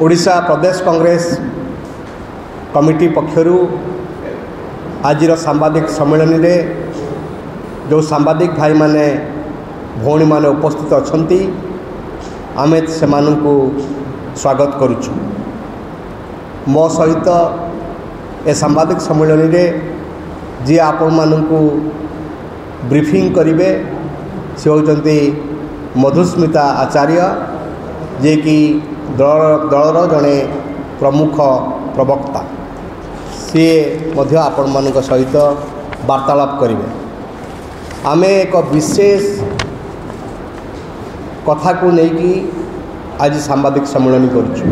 ओडिशा प्रदेश Congress committee पक्षरु आज सांबादिक सम्मेलन रे जो सांबादिक भाई माने भौणी माने उपस्थित अछंती आमे सेमानंकु स्वागत करुछु। मो सहित ए सांबादिक सम्मेलन रे जी आपण मानंकु ब्रीफिंग करिवे से होचंती मधुस्मिता आचार्य जे कि दलर जड़े प्रमुख प्रवक्ता सी मध्य आपण मानक सहित वार्तालाप करिवे। आमे एक विशेष कथा को लेकिन आज सांबादिक सम्मेलन करुछु।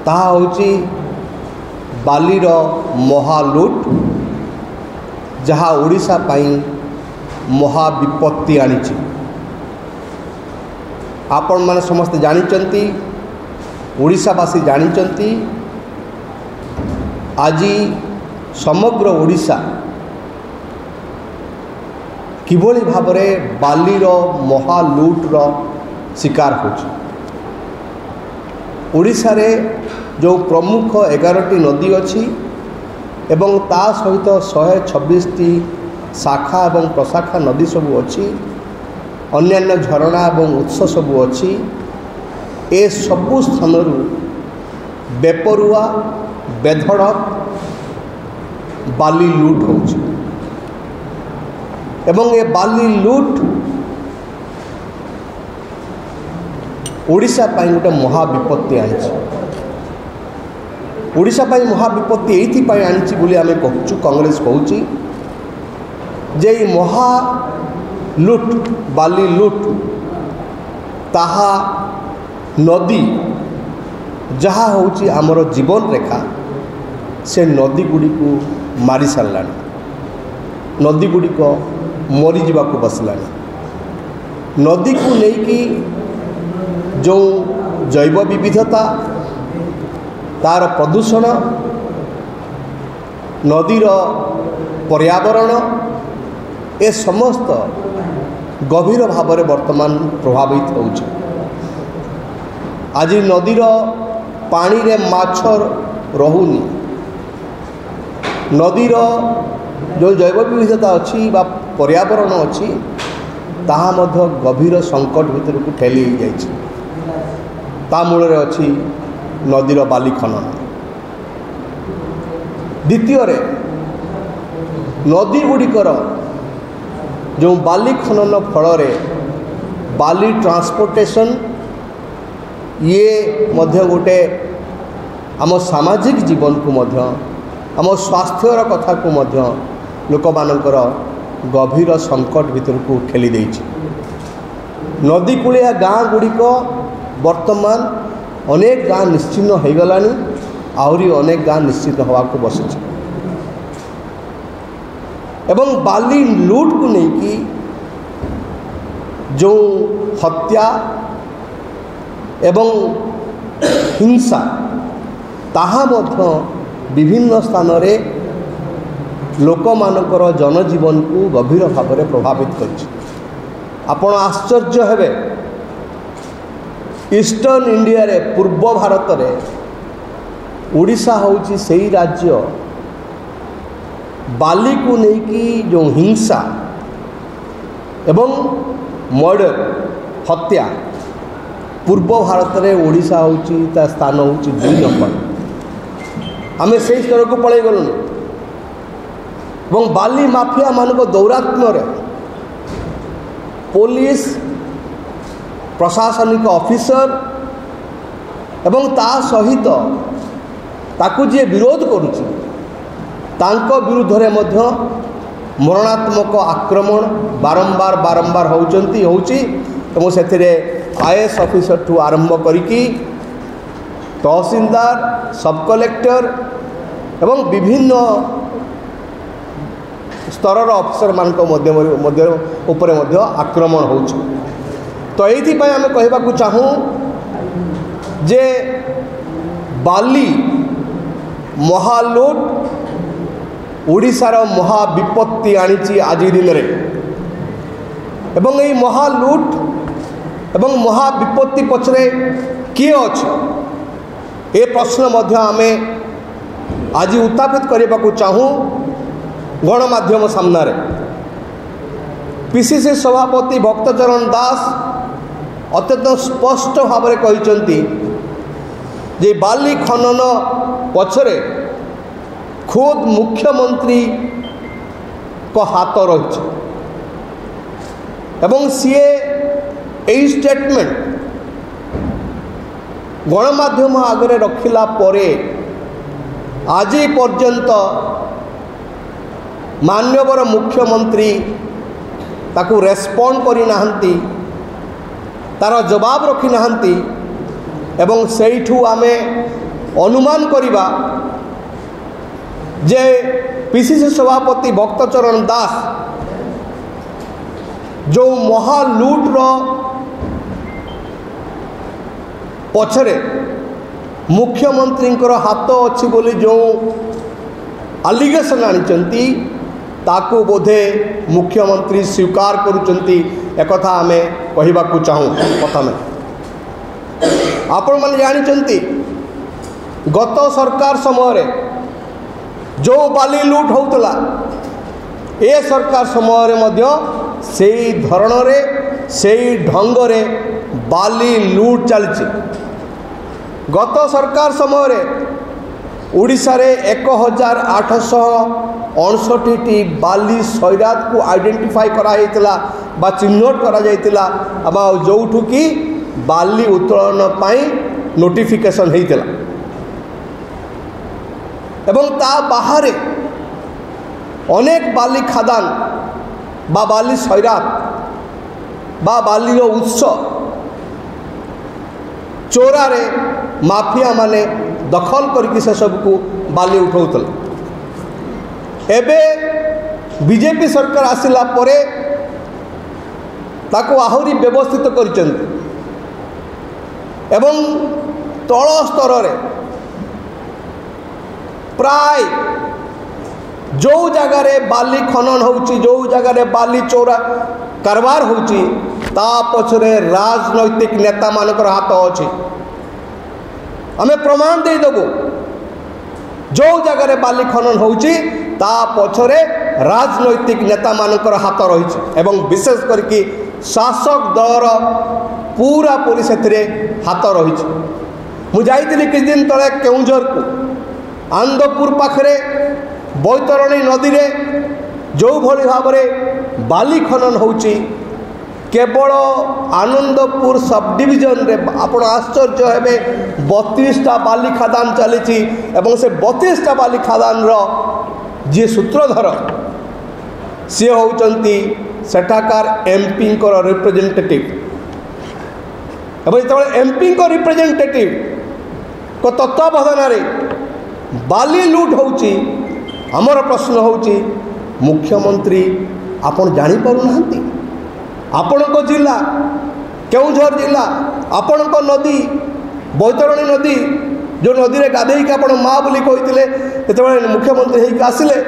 ताहा होची बालीर महालुट जहाँ ओडिशा पाई महाविपत्ति आनिछि। आपण माने समस्त जानिचंती, ओडिशावासी जानिचंती आज समग्र ओडिशा किभली भाबरे बालीर महालुट्र शिकार होछि। ओडिशा रे जो प्रमुख 11टी नदी अछि एवं ता सहित 126टी शाखा एवं प्रशाखा नदी सबू अच्छी, अन्यान्य झरणा एवं उत्स सबू अच्छी। ए सबु स्थान बेपरुआ बेधड़क बाली लुट होछि एवं ए बाली लुट ओडिशा पाई गोटे महाविपत्ति आनिछि। ओडिशा पाई महाविपत्ति एथि पाई आनिछि बोली आमे कहूछु, कांग्रेस कहूछि जे महा लुट बाली लुट ताहा नदी जहाँ होची आमर जीवन रेखा से नदी गुड़ी को मारी सारानी, नदी गुड़ी को मरी जावाक बसलानी। नदी को लेकिन जो जैव विविधता तार प्रदूषण नदीर पर्यावरण ए समस्त गभीर भाव में वर्तमान प्रभावित होउछि। आज नदीर पानी रे माछ रहुनी, नदीर जो जैव विविधता अच्छी बा पर्यावरण अच्छी ताहा मध्य गभीर संकट भीतर को ठेली जाइछि। ता मूल रे अच्छी नदीर बाली खनन। द्वितीय रे नदी गुड़िकर जो बाली खनन फल बाली ट्रांसपोर्टेशन ये मध्य गोटे आम सामाजिक जीवन को मध्य आम स्वास्थ्यर कथा को मध्य लोक मानकर गभीर संकट भीतर को ठेली देइछि। नदी कूलिया गाँ गुड़िक वर्तमान अनेक गाँ निश्चिन्न हो गलानी, आहरी अनेक गाँ निश्चिन्न होगा को बसिछि। एवं बाली लुट को लेकिन जो हत्या एवं हिंसा ताहा मध्य विभिन्न स्थान रे लोक मानकर जनजीवन को गभीर भाव में प्रभावित करिछि। आपण आश्चर्य हेबे, ईस्टर्न इंडिया रे पूर्व भारत रे ओडिशा होउछि सेही राज्य बाली को लेकिन जो हिंसा एवं मर्डर हत्या पूर्व भारत में ओडिशा होउछि ता स्थान होउछि 2 नंबर। आमे से स्तर को पड़े गलु एवं बाली माफिया मानक दौरात्म्य रे पुलिस प्रशासनिक ऑफिसर एवं ता सहित ताकू जे विरोध करुछि तांको विरुद्ध रे मध्य मरणात्मक आक्रमण बारंबार बारंबार होउछि एवं सेथिरे आईएएस ऑफिसर ठू आरंभ करिकी तहसीलदार सब कलेक्टर एवं विभिन्न स्तर ऑफिसर मानक मध्य उपरे मध्य आक्रमण होउछि। तो एथि पय आमे कहबाकू चाहूँ जे बाली महालुट ओडिशार महाविपत्ति आनिछि आज दिन रे एवं यही महालुट एवं महाविपत्ति पछरे किए अच्छे ए प्रश्न मध्य आमे आज उत्थापित करने को चाहूँ गणमाध्यम सामने। पीसीसी सभापति भक्तचरण दास अत्यंत स्पष्ट भाव में कहते जे बाली खनन पछरे खुद मुख्यमंत्री को हाथ रही एवं सीए यही स्टेटमेंट गणमाध्यम आगे रखिला परे आज पर्यंत माननीय मुख्यमंत्री ताकू रेस्पॉन्ड करी नाहंती, तार जवाब रखी नाहंती एवं सेठू आमे अनुमान करिबा जे पीसीसी सभापति भक्तचरण दास जो महालुट्र पछरे मुख्यमंत्री हाथ अच्छी बोली जो आलिगेशन आनिचंती ताकू बोधे मुख्यमंत्री स्वीकार करुचंती एकथा आमे कहिबाकू चाहूँ। प्रथम आपण माने जानिचंती गत सरकार समय जो बाली लुट होतला ए सरकार समय मध्य सेई धरण रे सेई ढंग रे बाली लुट चलची। गत सरकार समय ओडिशा रे 1859 बाली सैरात को आइडेंटिफाई कराइतिला बा चिन्हट करा जाइतिला जोठू की बाली उत्तोलन पाई नोटिफिकेशन होइतिला एवं ता बाहर अनेक बाली खादान बा बाली सैरात बा बाली उत्स चोरारे माफिया माने दखल करके से सबको बाली उठाउतला। एबे बीजेपी सरकार आसिला परे ताको आहुरी व्यवस्थित करिसंती एवं तल स्तर रे प्राय जो जगार बाली खनन होउची जो जगार बाली चोरा कारबार होउची ता पछरे राजनैतिक नेता मानकर हाथ अछि। आमे प्रमाण दे देबो जो जगार बाली खनन होउची ता पछरे राजनैतिक नेता मानकर हाथ रही एवं विशेष करके शासक दलर पूरा पूरी से हाथ रही। मुझे किछ दिन तले केउंझर को आनंदपुर पाखरे बैतरणी नदी रे जो भली भाव में बाली खनन होउची केवल आनंदपुर सब डिविजन रे आपण आश्चर्य हेबे 32टा बाली खादान चली एवं से 32टा बाली खादान रो जी सूत्रधर सी होउचंती सेठाकार एमपी को रिप्रेजेंटेटिव एवं जो एमपी को रिप्रेजेंटेटिव को तत्वावधान रे बाली लुट होउची हमर प्रश्न होउची मुख्यमंत्री आपण जानी पारु नाहंती आपण को जिला केउझर जिला आपण को नदी बैतरणी नदी जो नदी रे गाधे के आपण माँ बोली कहते जो मुख्यमंत्री होइक आसिले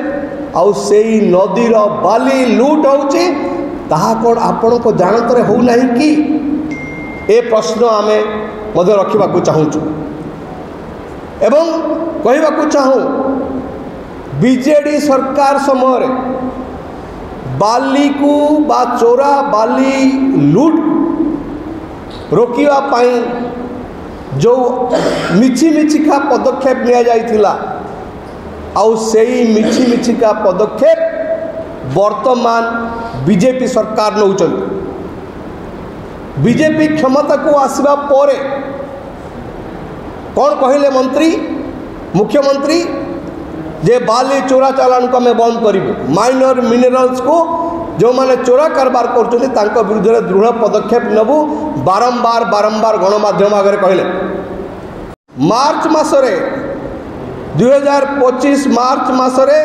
आउ सेई नदीर बाली लुट होउची ताहा कोन आपण को जानतरे हो नहीं कि ए प्रश्न आमे मध्य रखा चाहूँ एवं कहवाकू चाहूँ बीजेडी सरकार समय बाली को बा चोरा बाली लुट रोकिवा पाई जो मिछि मिछिका पदक्षेप लिया जाइथिला आउ सेई मिछि मिछिका पदक्षेप वर्तमान बीजेपी सरकार नौचन। बीजेपी क्षमता को आसवा परे कौन कहले मंत्री मुख्यमंत्री जे बाली चोरा चालान को आम बंद करूँ माइनर मिनरल्स को जो माने चोरा कारबार कर विरुद्ध दृढ़ पदक्षेप नेबू बारंबार बारंबार गणमाध्यम आगे कहले। मार्च मासरे 2025 मार्च मासरे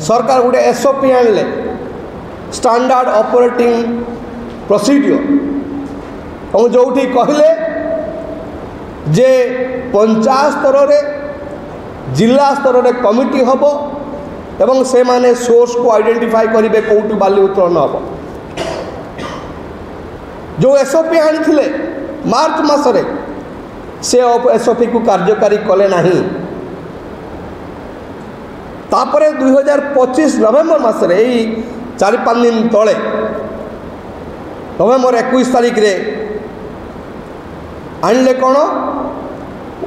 सरकार गोटे एसओपी आणले स्टैंडर्ड ऑपरेटिंग प्रोसीड्योर और जो कहले जे पंचायत स्तर रे जिला स्तर रे कमिटी हम एवं से माने सोर्स को आइडेंटिफाई करेंगे कौटी बाली उत्तोलन हम जो एसओपी आनी मार्च मासरे से एसओपी को कार्यकारी कले नहीं। तापरे 2025 नवेम्बर मासरे यही 4-5 दिन तले नवेम्बर 21 तारीख रे आणले कौन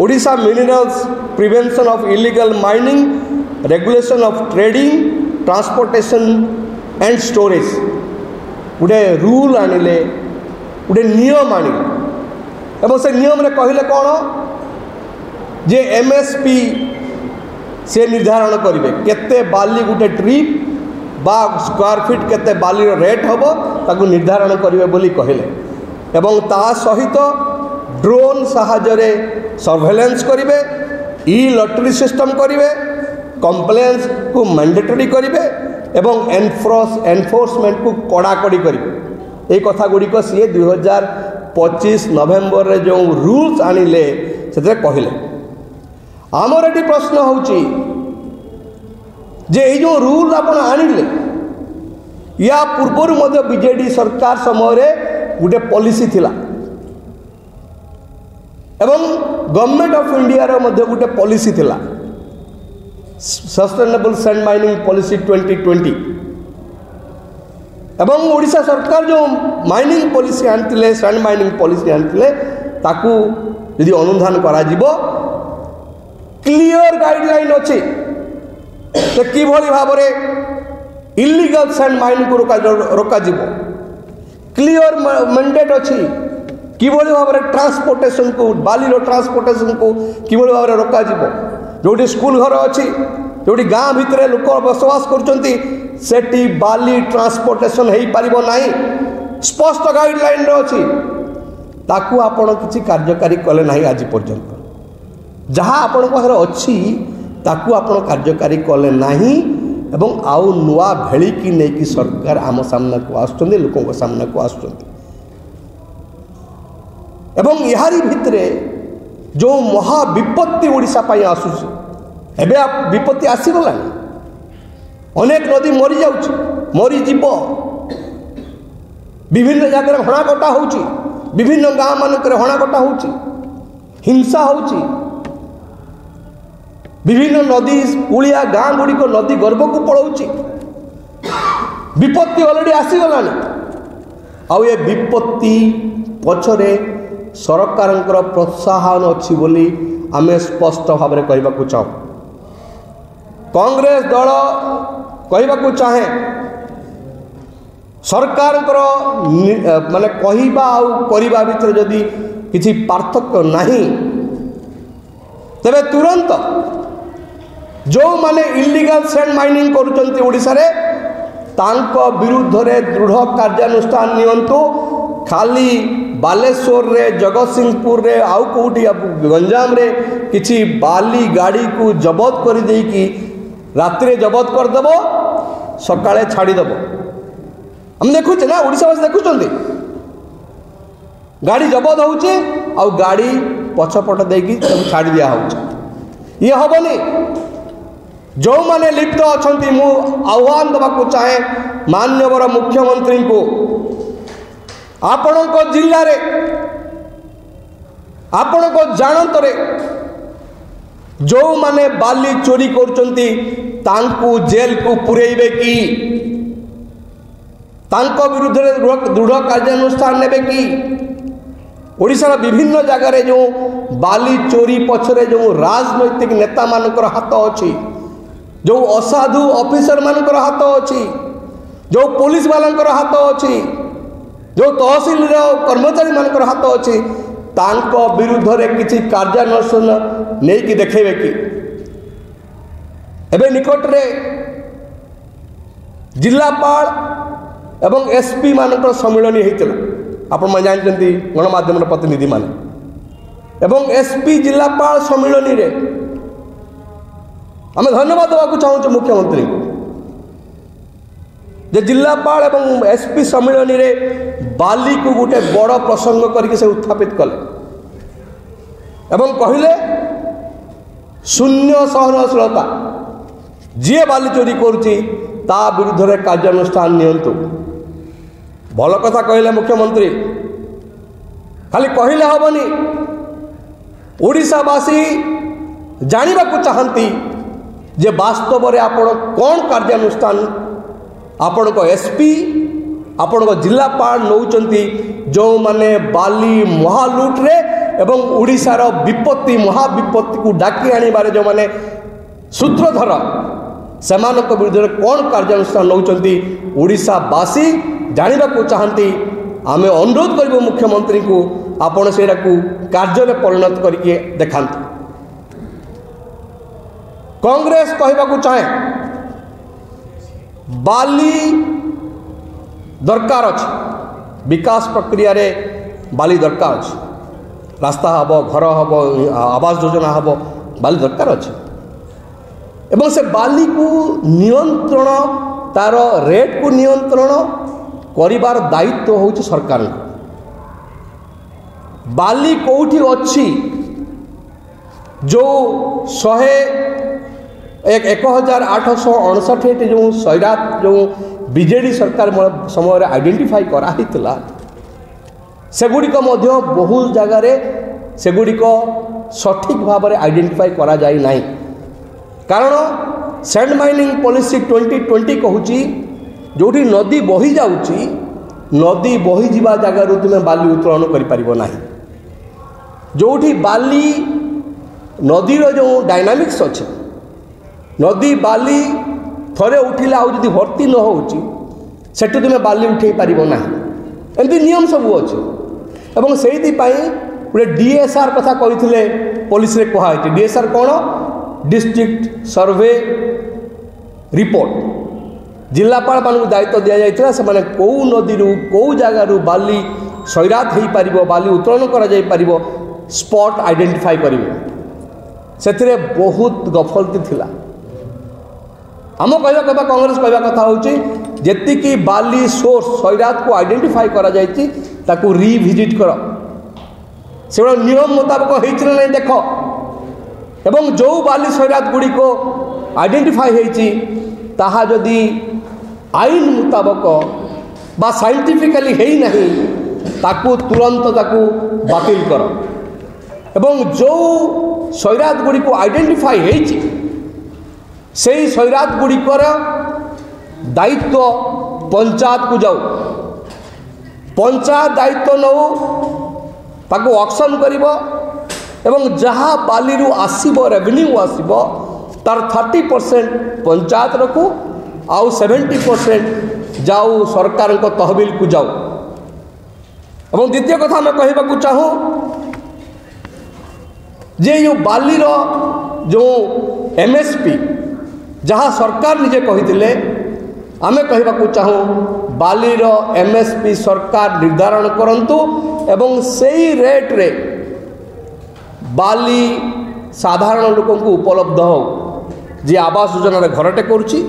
Odisha minerals prevention of illegal mining regulation of trading transportation and storage गोटे रूल आनिले गोटे नियम आनिले एवं से नियम रे कहले कौन जे एमएसपी से निर्धारण करेंगे केते बाली गोटे ट्रिप बा स्क्वायर फीट केते बाली रेट हम ताकू निर्धारण करेंगे बोली कहले एवं ता सहित ड्रोन साहाय्य सर्वेलेंस करेंगे ई लॉटरी सिस्टम करेंगे कंप्लेंस को मैंडेटरी करेंगे एवं एनफोर्समेंट को कड़ाकड़ी करेंगे ये कथा गुड़िक सी 2025 नवेम्बर रे जो रूल्स आनिले से कहले आमर ये प्रश्न होची जे जो रूल आपण आनिले या पूर्वर मध्य बीजेडी सरकार समय रे गोटे पॉलिसी थिला एवं गवर्नमेंट ऑफ इंडिया रो मध्य गोटे पॉलिसी थिला सस्टेनेबल सैंड माइनिंग पॉलिसी 2020 एवं ओडिशा सरकार जो माइनिंग पॉलिसी आनतिले सैंड माइनिंग पॉलिसी आनतिले ताकू यदि अनुधान करा जिवो क्लियर गाइडलाइन अच्छी तो कि भाव में इलीगल सैंड माइनिंग को रोका क्लियर मैंडेट अच्छी कि भाव में ट्रांसपोर्टेशन को बाली ट्रांसपोर्टेशन को कि भाव में रोका जो स्कूल घर अच्छी जो गाँ भितर लोक बसवास कर बाली ट्रांसपोर्टेशन हो पार ना स्पष्ट गाइडलाइन अच्छी ताकू आपण किसी कार्यकारी कले ना आज पर्यंत जहाँ आपण पाखरे अच्छी ताकू आपण कार्यकारी कले नहीं एवं आउ नुआ भेली की नहीं कि सरकार आम सामना को आसुचंदी लोकों सामना को आसुचंदी एवं यारी भितरे जो महाविपत्ति ओडिशा पाई आसुची एबे विपत्ति आसीगला अनेक नदी मरी जाउची मरी जीव विभिन्न जगह हणाकटा होउची विभिन्न गाँ मानक हणाकटा होउची हिंसा होउची विभिन्न नदी कूलिया गाँ गुड़िक नदी गर्भ को पड़ाऊँच विपत्ति अलरेडी आसीगला आउ ये विपत्ति पछरे सरकार प्रोत्साहन अच्छी बोली आमे स्पष्ट भाव में कहवाक चाहूँ कांग्रेस दल कहवाक चाहे सरकार माने कहवा आउ करवा भितर जदि किसी पार्थक्य नहीं तेरे तुरंत जो माने इलीगल सैंड माइनिंग करुचंती ओडिशा रे तांको विरुद्ध रे दृढ़ कार्यानुष्ठान नियंतु खाली बालेश्वर रे जगतसिंहपुर रे आउ कोठी गंजाम रे किछि बाली गाड़ी को जबत कर देकी रात्रि रे जबत कर देबो सकाळे छाड़ी देबो हम देखुचे ना ओडिशावासी देखुचंती गाड़ी जबत होउचे आ गाड़ी पछपट देकी सब छाड़ी दिया होउचे ये हबनी जो माने लिप्त अच्छा मु आह्वान देवाक चाहे माननीय मुख्यमंत्री को आपण जिले रे आपण जानत रे जो माने बाली चोरी करचंती तांकु जेल को पुरेइबे कि तांको विरुद्ध रे दृढ़ कार्यानुष्ठान नेबे कि ओडिशा विभिन्न जगह जो बाली चोरी पछरे जो राजनैतिक नेता मानकर हाथ अच्छी जो असाधु ऑफिसर मानकर हाथ अच्छी जो पुलिस वालंकर हाथ अच्छी जो तहसील कर्मचारी मानकर हाथ अच्छी तांको विरुद्ध रे किछि कार्यानुष्ठान नहीं कि देखेबे कि एबे निकट रे जिलापाल एवं एसपी मानकर सम्मेलन होइतिला आपण मन जानते गणमाध्यम प्रतिनिधि मान एवं एसपी जिलापाल सम्मेलन रे आम धन्यवाद देवाक चाहूँ मुख्यमंत्री जे जिलापाल एवं एसपी सम्मेलन रे बाली को गोटे बड़ प्रसंग करके से उत्थापित कले एवं कहले शून्य सहनशीलता जी बाली चोरी करुच्ची ता विरुद्ध रे कार्यानुष्ठान नियंतु भल कथा कहले मुख्यमंत्री खाली कहले हेनी ओडिशावासी जानवा चाहती जे वास्तव में आपण कौन कार्यानुष्ठान आपण को एसपी आपण को जिलापाल नौचंती जो माने बाली महालुट्रे एवं ओडिशार विपत्ति महाविपत्ति को डाकी आनिबारे जो माने सूत्रधर से विरुद्ध कौन कार्यानुष्ठान नौचंती ओडिशावासी जानवा चाहती आमे अनुरोध करूँ मुख्यमंत्री को आपण से कार्य परिणत करके देखांत। कांग्रेस कहवाक चाहे बाली दरकार अच्छे विकास प्रक्रिया रे बाली दरकार अच्छे रास्ता हम घर हम आवास योजना हम बाली दरकार अच्छे एवं से बाली को नियंत्रण तार रेट को नियंत्रण करिबार दायित्व हूँ सरकार बाली कौटी अच्छी जो 1859 जो सैरात जो बीजेडी सरकार समय आइडेंटिफाई कराइला सेगुड़िक बहुत जगार सेगुड़िक सठिक भाव में आइडेंटिफाई करा जाई नहीं कारण सैंड माइनिंग पॉलिसी 2020 कहूँ जो नदी बही जाऊँगी नदी बही जा जगार तुम्हें बाली उत्तोलन कर जोठी बाली नदीर जो डायनामिक्स अच्छे नदी बाली थरे उठिले आदि भर्ती न होची सेठु तुम्हें बाली उठे पार ना एमती नियम सब अच्छे एवं से गोटे डीएसआर कथा कहते पुलिस रे कहुई डीएसआर कौन डिस्ट्रिक्ट सर्वे रिपोर्ट जिलापाल मानक दायित्व दि जाता से कौ नदी कौ जगार बाली सैरात हो पार बाली उत्तोलन कर स्पॉट आइडेंटिफाई करेंगे से बहुत गफलती थिला आम कहवा कांग्रेस कहवा कथा हूँ जी बाली सोर्स सैरात को आइडेंटिफाई करा रिविजिट कर से नियम मुताबक होना नहीं देख एवं जो बाली सैरात गुड़ी को आइडेंटिफाई होती जदि आईन मुताबक बा साइंटिफिकली है नहीं ताकू तुरंत ताकू बातिल कर एवं जो सैरात गुड़ी को आइडेंटिफाई होती से सैरात गुड़िकर दायित्व पंचायत को जाऊ पंचायत दायित्व नौ ताको ऑक्शन करिवो एवं जहाँ बाली आसीबो रेवेन्यू आसीबो तार 30% पंचायत रखू आउ 70% जाऊ सरकार को तहबिल को जाऊ एवं द्वितीय कथा मैं कहवाक चाहूँ जे यो बाली जो एमएसपी जहाँ सरकार निजे कही आमे कहवाक चाहूँ बालीर एमएसपी सरकार निर्धारण करंतु एवं सही रेट रे बाली साधारण लोक उपलब्ध हो जी आवास योजना घरटे करुच्ची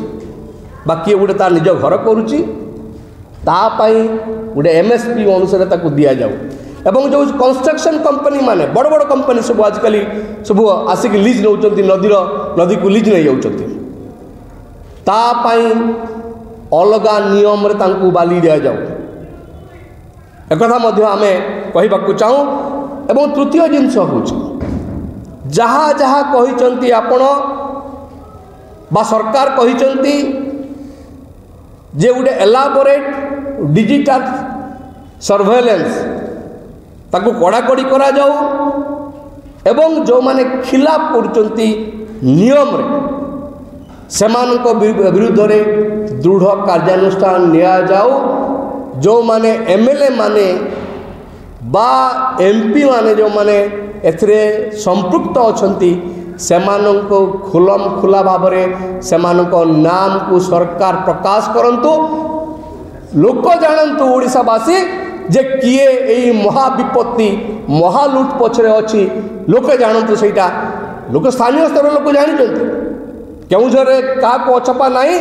बा किए गोटे तार निज घर करुच्ची तापाई गोटे एमएसपी अनुसार ताकू दि जाऊ एवं जो कंस्ट्रक्शन कंपनी माने बड़ बड़ कंपनी सब आजिकल सब आसिक लीज नौ नदी को लीज नहीं जाऊँच तापाई अलगा नियम रे तांकू बाली दिया जाऊ एक आम कहवाक चाहूँ एवं तृतीय जिनस हूँ जहाँ जहाँ कहते आपण बा सरकार कहते जे गोटे एलाबोरेट डिजिटल सर्वेलेंस ताकू कड़ाकड़ी करा जाऊ एवं जो माने खिलाफ करचंती नियम रे सेमानक विरुद्ध रे दृढ़ कार्यानुष्ठान निया जाऊ जो माने एमएलए माने बा एमपी माने जो माने एथरे संपृक्त अछंती सेमानक खुलम खुला भाव में सेमानक नाम को सरकार प्रकाश करंतु लोक जानतु ओडिशावासी जे किए यही महाविपत्ति महालुट पछरे अच्छी लोक जानतु सेटा लोक स्थानीय स्तर लोक जानी केउझर क्या अछपा नहीं